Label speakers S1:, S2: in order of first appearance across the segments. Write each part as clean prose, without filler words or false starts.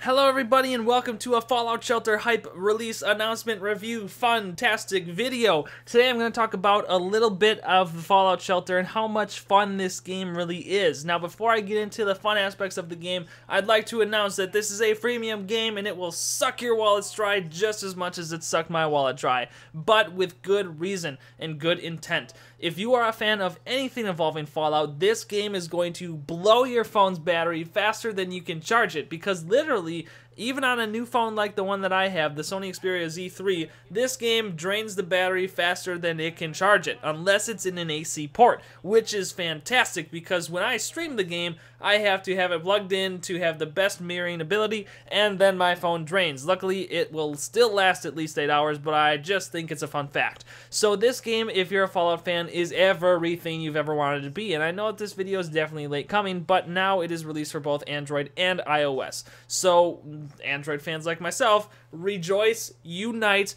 S1: Hello everybody and welcome to a Fallout Shelter hype release announcement review fun-tastic video. Today I'm going to talk about a little bit of the Fallout Shelter and how much fun this game really is. Now before I get into the fun aspects of the game, I'd like to announce that this is a freemium game and it will suck your wallets dry just as much as it sucked my wallet dry, but with good reason and good intent. If you are a fan of anything involving Fallout, this game is going to blow your phone's battery faster than you can charge it, because literally, even on a new phone like the one that I have, the Sony Xperia Z3, this game drains the battery faster than it can charge it, unless it's in an AC port, which is fantastic because when I stream the game, I have to have it plugged in to have the best mirroring ability, and then my phone drains. Luckily, it will still last at least 8 hours, but I just think it's a fun fact. So this game, if you're a Fallout fan, is everything you've ever wanted to be, and I know that this video is definitely late coming, but now it is released for both Android and iOS. So Android fans like myself, rejoice, unite.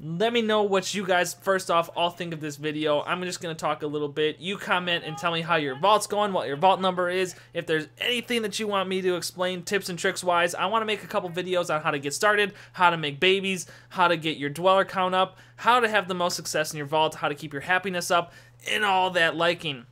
S1: Let me know what you guys, first off, all think of this video. I'm just going to talk a little bit. You comment and tell me how your vault's going, what your vault number is. If there's anything that you want me to explain tips and tricks wise, I want to make a couple videos on how to get started, how to make babies, how to get your dweller count up, how to have the most success in your vault, how to keep your happiness up, and all that liking.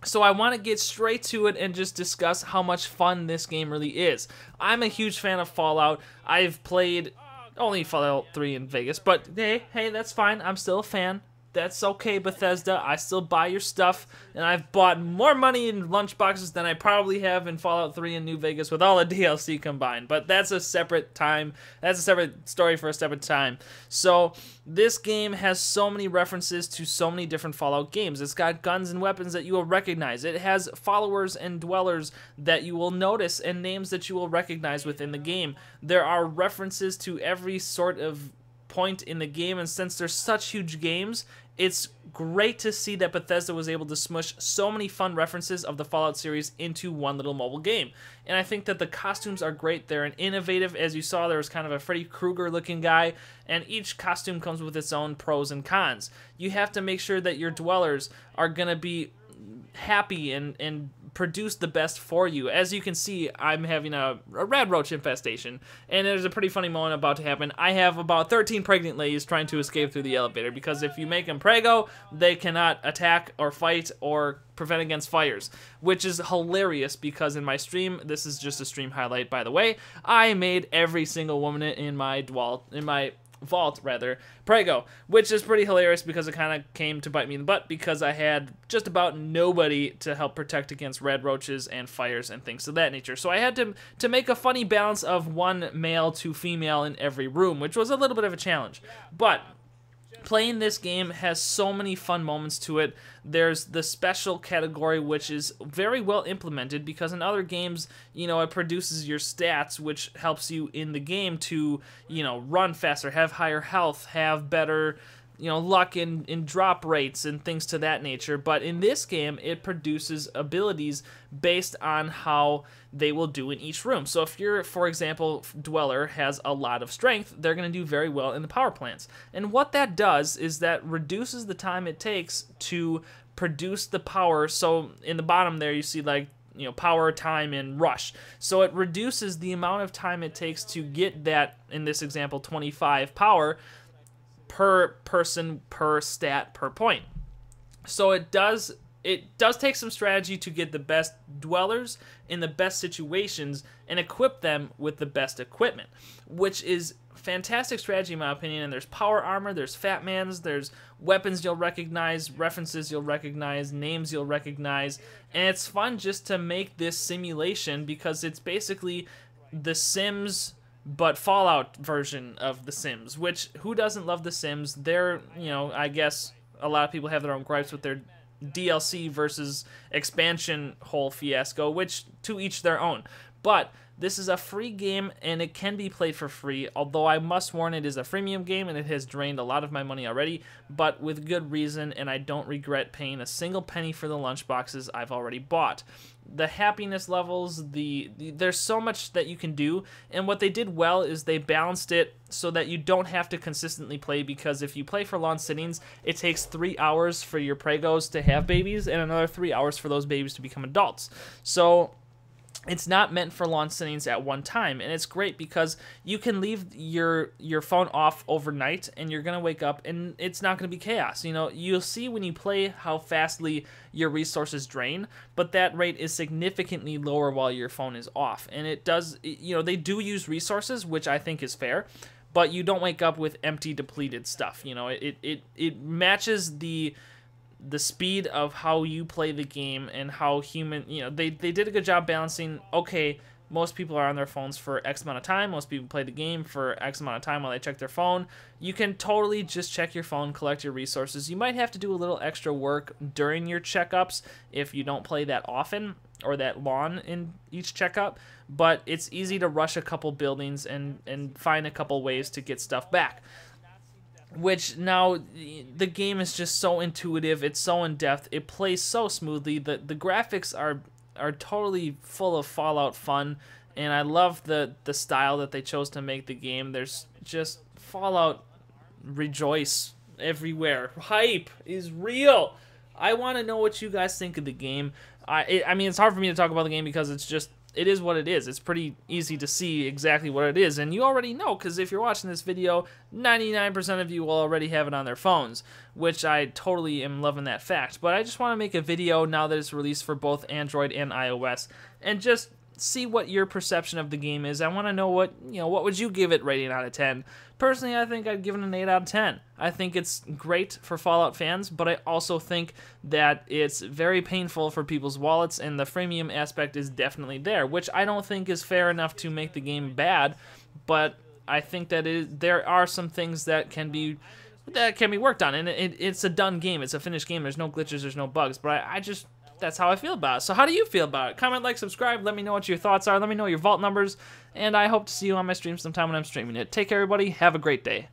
S1: So I want to get straight to it and just discuss how much fun this game really is. I'm a huge fan of Fallout. I've played only Fallout 3 in Vegas, but hey, that's fine. I'm still a fan. That's okay, Bethesda. I still buy your stuff, and I've bought more money in lunchboxes than I probably have in Fallout 3 in New Vegas with all the DLC combined. But that's a separate time. That's a separate story for a separate time. So this game has so many references to so many different Fallout games. It's got guns and weapons that you will recognize. It has followers and dwellers that you will notice and names that you will recognize within the game. There are references to every sort of point in the game, and since they're such huge games, it's great to see that Bethesda was able to smush so many fun references of the Fallout series into one little mobile game. And I think that the costumes are great. They're innovative. As you saw, there was kind of a Freddy Krueger looking guy, and each costume comes with its own pros and cons. You have to make sure that your dwellers are going to be happy and produce the best for you. As you can see, I'm having a red roach infestation, and there's a pretty funny moment about to happen. I have about 13 pregnant ladies trying to escape through the elevator, because if you make them prego, they cannot attack or fight or prevent against fires, which is hilarious because in my stream, this is just a stream highlight by the way, I made every single woman in my vault prego, which is pretty hilarious because it kind of came to bite me in the butt because I had just about nobody to help protect against red roaches and fires and things of that nature. So I had to make a funny balance of one male to female in every room, which was a little bit of a challenge. But playing this game has so many fun moments to it. There's the special category, which is very well implemented because in other games, you know, it produces your stats, which helps you in the game to, you know, run faster, have higher health, have better, you know, luck in drop rates and things to that nature. But in this game, it produces abilities based on how they will do in each room. So if you're, for example, dweller has a lot of strength, they're going to do very well in the power plants. And what that does is that reduces the time it takes to produce the power. So in the bottom there, you see like, you know, power, time, and rush. So it reduces the amount of time it takes to get that, in this example, 25 power per person, per stat, per point. So it does take some strategy to get the best dwellers in the best situations and equip them with the best equipment, which is fantastic strategy in my opinion. And there's power armor, there's fat mans, there's weapons you'll recognize, references you'll recognize, names you'll recognize, and it's fun just to make this simulation because it's basically The Sims but Fallout version of The Sims, which, who doesn't love The Sims? They're, you know, I guess a lot of people have their own gripes with their DLC versus expansion whole fiasco, which to each their own. But this is a free game and it can be played for free, although I must warn it is a freemium game and it has drained a lot of my money already, but with good reason, and I don't regret paying a single penny for the lunchboxes I've already bought. The happiness levels, there's so much that you can do, and what they did well is they balanced it so that you don't have to consistently play, because if you play for long sittings, it takes 3 hours for your pregos to have babies and another 3 hours for those babies to become adults. So it's not meant for launch settings at one time, and it's great because you can leave your phone off overnight and you're gonna wake up and it's not gonna be chaos. You know, you'll see when you play how fastly your resources drain, but that rate is significantly lower while your phone is off. And it does, you know, they do use resources, which I think is fair, but you don't wake up with empty, depleted stuff. You know, it matches the speed of how you play the game and how human, you know, they did a good job balancing, okay, most people are on their phones for X amount of time, most people play the game for X amount of time while they check their phone. You can totally just check your phone, collect your resources. You might have to do a little extra work during your checkups if you don't play that often or that long in each checkup, but it's easy to rush a couple buildings and find a couple ways to get stuff back. Which now, the game is just so intuitive, it's so in-depth, it plays so smoothly, the graphics are totally full of Fallout fun, and I love the style that they chose to make the game. There's just Fallout rejoice everywhere. Hype is real. I want to know what you guys think of the game. I mean, it's hard for me to talk about the game because it is what it is. It's pretty easy to see exactly what it is, and you already know, because if you're watching this video, 99% of you will already have it on their phones, which I totally am loving that fact. But I just want to make a video now that it's released for both Android and iOS, and just see what your perception of the game is. I want to know what would you give it rating out of 10? Personally, I think I'd give it an 8 out of 10. I think it's great for Fallout fans, but I also think that it's very painful for people's wallets, and the freemium aspect is definitely there, which I don't think is fair enough to make the game bad, but I think that there are some things that can be worked on, and it's a done game. It's a finished game. There's no glitches, there's no bugs, but that's how I feel about it. So how do you feel about it? Comment, like, subscribe. Let me know what your thoughts are. Let me know your vault numbers. And I hope to see you on my stream sometime when I'm streaming it. Take care, everybody. Have a great day.